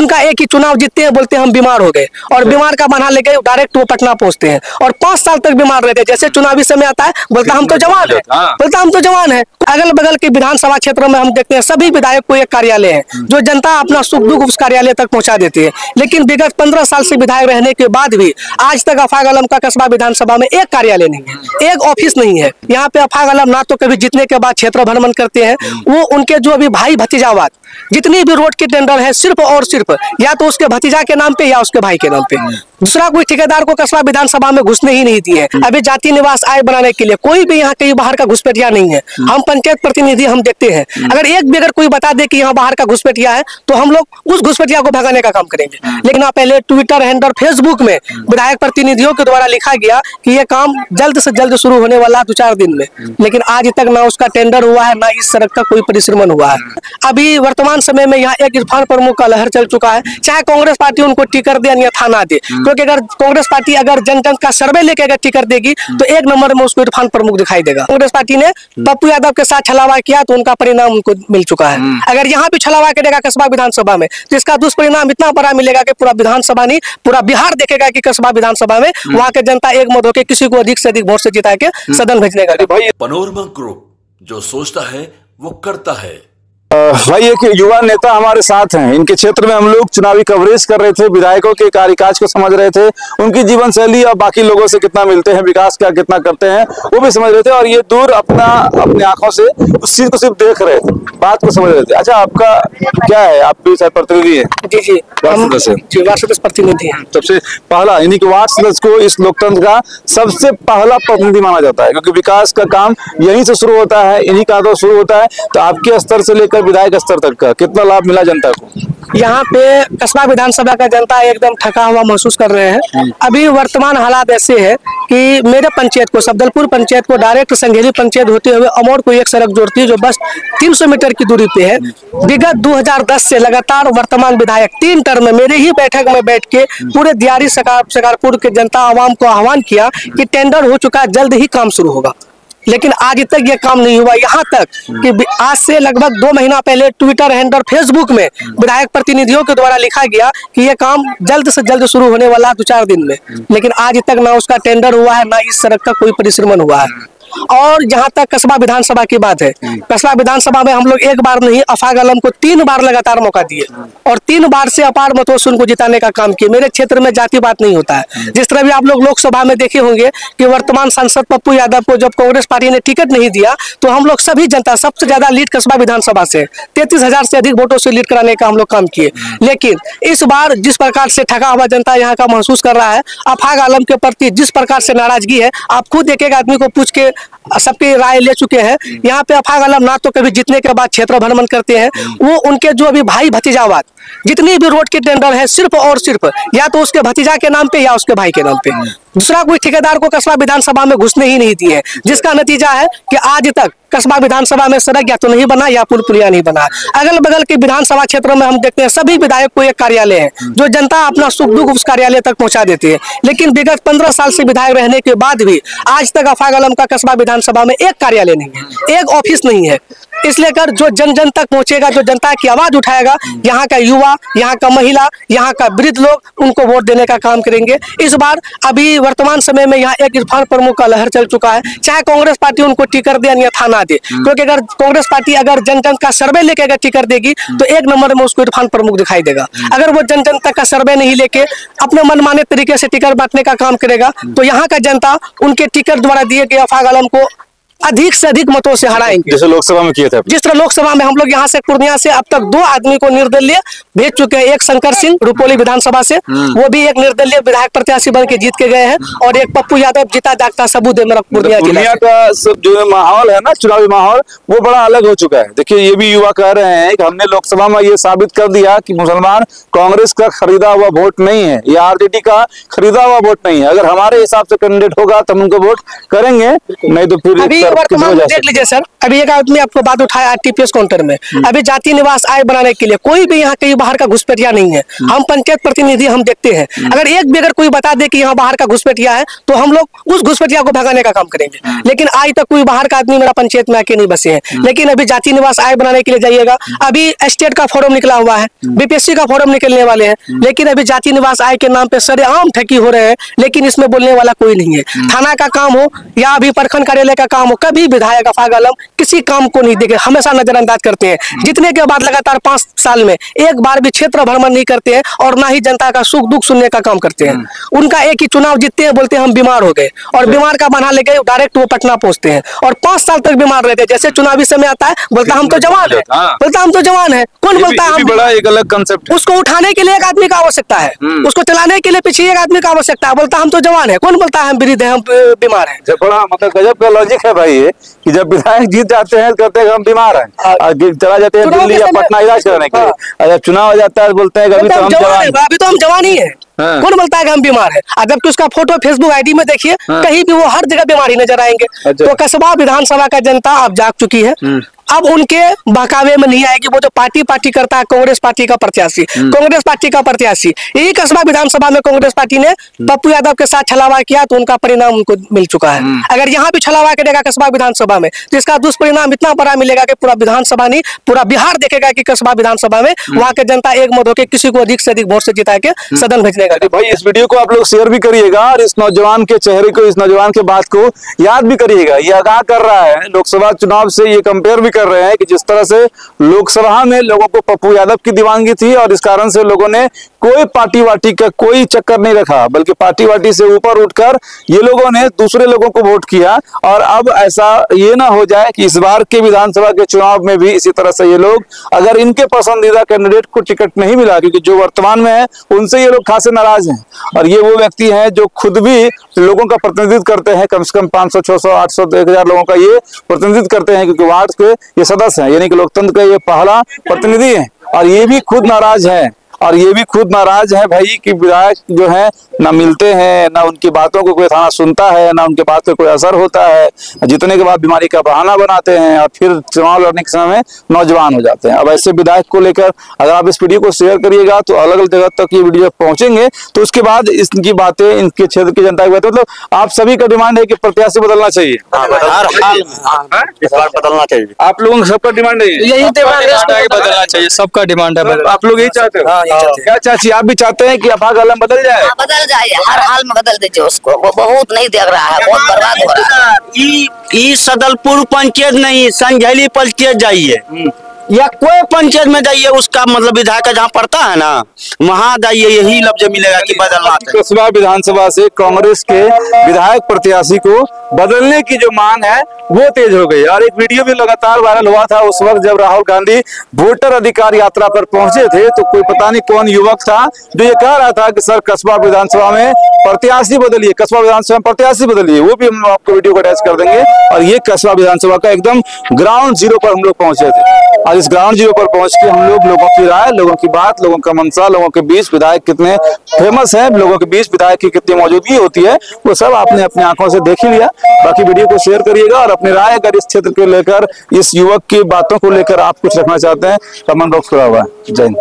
उनका एक ही चुनाव जीतते हैं, बोलते हैं हम बीमार हो गए, और बीमार का बहाना लेके डायरेक्ट वो पटना पहुंचते हैं और 5 साल तक बीमार रहते हैं। जैसे चुनावी समय आता है बोलता हम तो जवान है, बोलता हम तो जवान है। अगल बगल के विधानसभा क्षेत्रों में हम देखते हैं सभी विधायक को एक कार्यालय है जो जनता अपना सुख दुख उस कार्यालय तक पहुंचा देती है। लेकिन विगत 15 साल से विधायक रहने के बाद भी आज तक अफाक आलम का कस्बा विधानसभा में एक कार्यालय नहीं है, एक ऑफिस नहीं है। यहाँ पे अफाक आलम ना तो कभी जीतने के बाद क्षेत्र भ्रमण करते हैं, वो उनके जो अभी भाई भतीजावाद जितनी भी रोड की टेंडर है सिर्फ और सिर्फ या तो उसके भतीजा के नाम पे या उसके भाई के नाम पे, दूसरा कोई ठेकेदार को कस्बा विधानसभा में घुसने ही नहीं दिए। अभी जाति निवास आय बनाने के लिए कोई भी यहाँ कहीं बाहर का घुसपैठिया नहीं है। हम पंचायत प्रतिनिधि हम देखते हैं, अगर एक भी अगर कोई बता दे कि यहाँ बाहर का घुसपैठिया है तो हम लोग उस घुसपैठिया को भगाने का काम करेंगे। लेकिन पहले ट्विटर हैंडल फेसबुक में विधायक प्रतिनिधियों के द्वारा लिखा गया कि ये काम जल्द से जल्द शुरू होने वाला 2-4 दिन में, लेकिन आज तक ना उसका टेंडर हुआ है, ना इस सड़क का कोई परिश्रमण हुआ है। अभी वर्तमान समय में यहाँ एक इरफान प्रमुख का लहर चल चुका है, चाहे कांग्रेस पार्टी उनको टिकट दे अन्यथा ना दे, क्योंकि अगर कांग्रेस पार्टी अगर जन जन का सर्वे लेके अगर टिकट देगी तो एक नंबर में उसको इरफान प्रमुख दिखाई देगा। कांग्रेस पार्टी ने पप्पू यादव के साथ छलावा किया तो उनका परिणाम उनको मिल चुका है। अगर यहाँ भी छलावा करेगा कस्बा विधानसभा में तो इसका दुष्परिणाम इतना बड़ा मिलेगा कि पूरा विधानसभा नहीं पूरा बिहार देखेगा कि कस्बा विधानसभा में वहाँ के जनता एक मत होकर किसी को अधिक से अधिक वोट से जिता के सदन भेजने का। पैनोरमा ग्रुप, जो सोचता है वो करता है। भाई एक युवा नेता हमारे साथ हैं, इनके क्षेत्र में हम लोग चुनावी कवरेज कर रहे थे, विधायकों के कार्यकाज को समझ रहे थे, उनकी जीवन शैली और बाकी लोगों से कितना मिलते हैं, विकास क्या कितना करते हैं वो भी समझ रहे थे, और ये दूर अपने आंखों से उस चीज को सिर्फ देख रहे थे, बात को समझ रहे थे। अच्छा, आपका क्या है, आप भी शायद प्रतिनिधि है? जी वार्ड सदस्य प्रतिनिधि है। सबसे पहला यानी कि वार्ड सदस्य को इस लोकतंत्र का सबसे पहला प्रतिनिधि माना जाता है, क्योंकि विकास का काम यहीं से शुरू होता है, इन्हीं कार्यों शुरू होता है। तो आपके स्तर से लेकर विधायक स्तर तक का कितना लाभ मिला जनता को? यहाँ पे कस्बा विधानसभा का जनता एकदम थका हुआ महसूस कर रहे हैं। अभी वर्तमान हालात ऐसे है कि मेरे पंचायत को, सफदलपुर पंचायत को डायरेक्ट संघेली पंचायत होते हुए अमौर को एक सड़क जोड़ती है जो बस 300 मीटर की दूरी पे है। विगत 2010 से लगातार वर्तमान विधायक 3 टर्म में मेरे ही बैठक में बैठ के पूरे दियारी शिकारपुर के जनता आवाम को आह्वान किया कि टेंडर हो चुका है, जल्द ही काम शुरू होगा, लेकिन आज तक ये काम नहीं हुआ। यहाँ तक कि आज से लगभग 2 महीना पहले ट्विटर हैंडल फेसबुक में विधायक प्रतिनिधियों के द्वारा लिखा गया कि ये काम जल्द से जल्द शुरू होने वाला 2-4 दिन में, लेकिन आज तक ना उसका टेंडर हुआ है, ना इस सड़क का कोई परिश्रमण हुआ है। और जहां तक कस्बा विधानसभा की बात है, कस्बा विधानसभा में हम लोग एक बार नहीं अफाक आलम को 3 बार लगातार मौका दिए और 3 बार से अपार मतों से उनको जिताने का काम किया। मेरे क्षेत्र में जाति बात नहीं होता है। जिस तरह भी आप लोग लोकसभा में देखे होंगे कि वर्तमान सांसद पप्पू यादव को जब कांग्रेस पार्टी ने टिकट नहीं दिया तो हम लोग सभी जनता सबसे ज्यादा लीड कस्बा विधानसभा से 33,000 से अधिक वोटों से लीड कराने का हम लोग काम किए। लेकिन इस बार जिस प्रकार से ठगा हुआ जनता यहाँ का महसूस कर रहा है, अफाक आलम के प्रति जिस प्रकार से नाराजगी है, आप खुद एक एक आदमी को पूछ के सबकी राय ले चुके हैं। यहाँ पे अफाक आलम ना तो कभी जीतने के बाद क्षेत्र भ्रमण करते हैं, वो उनके जो अभी भाई भतीजावाद जितनी भी रोड की टेंडर है सिर्फ और सिर्फ या तो उसके भतीजा के नाम पे या उसके भाई के नाम पे, दूसरा कोई ठेकेदार को कस्बा विधानसभा में घुसने ही नहीं दिए, जिसका नतीजा है कि आज तक कस्बा विधानसभा में सड़क या तो नहीं बना या पुल पुलिया नहीं बना। अगल बगल के विधानसभा क्षेत्रों में हम देखते हैं सभी विधायक को एक कार्यालय है जो जनता अपना सुख दुख उस कार्यालय तक पहुंचा देती है। लेकिन विगत 15 साल से विधायक रहने के बाद भी आज तक अफाक आलम का कस्बा विधानसभा में एक कार्यालय नहीं है, एक ऑफिस नहीं है। इसलिए कर जो जन जन तक पहुंचेगा, जो जनता की आवाज उठाएगा, यहाँ का युवा, यहाँ का महिला, यहाँ का वृद्ध लोग उनको वोट देने का काम करेंगे। इस बार अभी वर्तमान समय में यहाँ एक इरफान प्रमुख का लहर चल चुका है, चाहे कांग्रेस पार्टी उनको टिकट दे अन्यथा ना दे, क्योंकि अगर कांग्रेस पार्टी अगर जन जन का सर्वे लेके अगर टिकट देगी तो एक नंबर में उसको इरफान प्रमुख दिखाई देगा। अगर वो जन जन तक का सर्वे नहीं लेके अपने मनमाने तरीके से टिकट बांटने का काम करेगा तो यहाँ का जनता उनके टिकट द्वारा दिए गए अफाक आलम को अधिक से अधिक मतों से हराएंगे, जैसे लोकसभा में किए थे। जिस तरह लोकसभा में हम लोग यहाँ से पूर्णिया से अब तक 2 आदमी को निर्दलीय भेज चुके हैं। एक शंकर सिंह रुपौली विधानसभा से, वो भी एक निर्दलीय विधायक प्रत्याशी बन के जीत के गए हैं, और एक पप्पू यादव जीता जागता सबूत है मेरा पूर्णिया का जो माहौल है ना, चुनावी माहौल, वो बड़ा अलग हो चुका है। देखिए, ये भी युवा कह रहे हैं कि हमने लोकसभा में ये साबित कर दिया कि मुसलमान कांग्रेस का खरीदा हुआ वोट नहीं है, या आरजेडी का खरीदा हुआ वोट नहीं है। अगर हमारे हिसाब से कैंडिडेट होगा तो हम उनको वोट करेंगे, नहीं तो फिर वर्तमान देख लीजिए सर, अभी एक आदमी आपको बात उठाया आरटीपीएस काउंटर में, अभी जाति निवास आय बनाने के लिए कोई भी यहाँ कहीं बाहर का घुसपैठिया नहीं है। हम पंचायत प्रतिनिधि हम देखते हैं, अगर एक भी अगर कोई बता दे कि यहाँ बाहर का घुसपैठिया है तो हम लोग उस घुसपैठिया को भगाने का काम करेंगे। लेकिन आज तक कोई बाहर का आदमी मेरा पंचायत में आके नहीं बसे हैं। लेकिन अभी जाति निवास आय बनाने के लिए जाइएगा, अभी स्टेट का फॉर्म निकला हुआ है, बीपीएससी का फॉर्म निकलने वाले हैं, लेकिन अभी जाति निवास आय के नाम पे सरेआम ठगी हो रहे हैं, लेकिन इसमें बोलने वाला कोई नहीं है। थाना का काम हो या अभी प्रखंड कार्यालय का काम हो, कभी विधायक अफाक आलम किसी काम को नहीं देखे, हमेशा नजरअंदाज करते हैं। जितने के बाद लगातार 5 साल में एक बार भी क्षेत्र भ्रमण नहीं करते हैं और ना ही जनता का सुख दुख सुनने का काम करते हैं। उनका एक ही चुनाव जीतते हैं, बोलते हैं हम बीमार हो गए, और बीमार का बहाना लेके डायरेक्ट वो पटना पहुंचते हैं और 5 साल तक बीमार रहते हैं। जैसे चुनावी समय आता है बोलता हम तो जवान है, बोलता हम तो जवान है। कौन बोलता है? बड़ा एक अलग कंसेप्ट। उसको उठाने के लिए एक आदमी का आवश्यकता है, उसको चलाने के लिए पीछे एक आदमी का आवश्यकता है। बोलता हम तो जवान है, कौन बोलता है हम वृद्ध हैं, हम बीमार हैं? बड़ा मतलब गजब का लॉजिक है भाई ये, कि जब विधायक जीत जाते हैं कहते हैं हम बीमार हैं, और चला जाते हैं दिल्ली या पटना इलाज कराने के लिए, और जब चुनाव हो जाता है बोलते हैं अभी तो हम जवान हैं, अभी तो हम जवान ही है। कौन बोलता है कि हम बीमार है? जबकि उसका फोटो फेसबुक आईडी में देखिए, कहीं भी वो हर जगह बीमारी नजर आएंगे। तो कसबा विधानसभा का जनता अब जाग चुकी है, अब उनके बहकावे में नहीं आएगी। वो जो पार्टी करता है, कांग्रेस पार्टी का प्रत्याशी, कांग्रेस पार्टी का प्रत्याशी, यही कसबा विधानसभा में कांग्रेस पार्टी ने पप्पू यादव के साथ छलावा किया तो उनका परिणाम उनको मिल चुका है। अगर यहाँ भी छलावा करेगा कसबा विधानसभा में तो इसका दुष्परिणाम इतना बड़ा मिलेगा कि पूरा विधानसभा नहीं पूरा बिहार देखेगा कि कसबा विधानसभा में वहाँ के जनता एक मत होकर किसी को अधिक से अधिक वोट से जिता के सदन भेजने का। भाई इस वीडियो को आप लोग शेयर भी करिएगा और इस नौजवान के चेहरे को, इस नौजवान के बात को याद भी करिएगा। ये आगाह कर रहा है, लोकसभा चुनाव से ये कंपेयर भी कर रहे हैं कि जिस तरह से लोकसभा में लोगों को पप्पू यादव की दीवानगी थी और इस कारण से लोगों ने कोई पार्टी वार्टी का कोई चक्कर नहीं रखा, बल्कि पार्टी वार्टी से ऊपर उठकर ये लोगों ने दूसरे लोगों को वोट किया। और अब ऐसा ये ना हो जाए कि इस बार के विधानसभा के चुनाव में भी इसी तरह से ये लोग, अगर इनके पसंदीदा कैंडिडेट को टिकट नहीं मिला, क्योंकि जो वर्तमान में है उनसे ये लोग खासे नाराज हैं, और ये वो व्यक्ति हैं जो खुद भी लोगों का प्रतिनिधित्व करते हैं, कम से कम 500, 600, 800, 1000 लोगों का ये प्रतिनिधित्व करते हैं, क्योंकि वार्ड के ये सदस्य हैं, यानी कि लोकतंत्र का ये पहला प्रतिनिधि है। और ये भी खुद नाराज है, और ये भी खुद नाराज है भाई कि विधायक जो है ना मिलते हैं, ना उनकी बातों को कोई थाना सुनता है, ना उनके बात पे कोई असर होता है, जीतने के बाद बीमारी का बहाना बनाते हैं और फिर चुनाव लड़ने के समय नौजवान हो जाते हैं। अब ऐसे विधायक को लेकर अगर आप इस वीडियो को शेयर करिएगा तो अलग अलग जगह तक ये वीडियो पहुंचेंगे, तो उसके बाद इनकी बातें, इनके क्षेत्र की जनता की बातें, मतलब आप सभी का डिमांड है कि प्रत्याशी बदलना चाहिए, बदलना चाहिए। आप लोगों का सबका डिमांड है यही बदलना चाहिए, सबका डिमांड है। आप लोग यही चाहते हो? क्या चाची आप भी चाहते हैं कि अफाक आलम बदल जाए? बदल जाए, हर हाल में बदल दीजिए उसको, वो बहुत नहीं देख रहा है, बहुत बर्बाद हो रहा है। सदलपुर पंचायत नहीं, संझैली पंचायत जाइए या कोई पंचायत में जाइए, उसका मतलब विधायक जहाँ पड़ता है ना वहाँ जाइए, यही लफ्ज मिलेगा कि बदलना। कसबा विधानसभा से कांग्रेस के विधायक प्रत्याशी को बदलने की जो मांग है वो तेज हो गई। और एक वीडियो भी लगातार वायरल हुआ था उस वक्त जब राहुल गांधी वोटर अधिकार यात्रा पर पहुंचे थे, तो कोई पता नहीं कौन युवक था जो ये कह रहा था कि सर कसबा विधानसभा में प्रत्याशी बदलिए, कसबा विधानसभा में प्रत्याशी बदलिए। वो भी हम आपको वीडियो को अटैच कर देंगे। और ये कसबा विधानसभा का एकदम ग्राउंड जीरो पर हम लोग पहुंचे थे, और इस ग्राउंड जीरो पर पहुंच के हम लोग लोगों की राय, लोगों की बात, लोगों का मनसा, लोगों के बीच विधायक कितने फेमस है, लोगों के बीच विधायक की कितनी मौजूदगी होती है, वो सब आपने अपनी आंखों से देख ही लिया। बाकी वीडियो को शेयर करिएगा और अपनी राय अगर इस क्षेत्र को लेकर, इस युवक की बातों को लेकर आप कुछ रखना चाहते हैं, कमेंट बॉक्स खुला हुआ है। जय हिंद।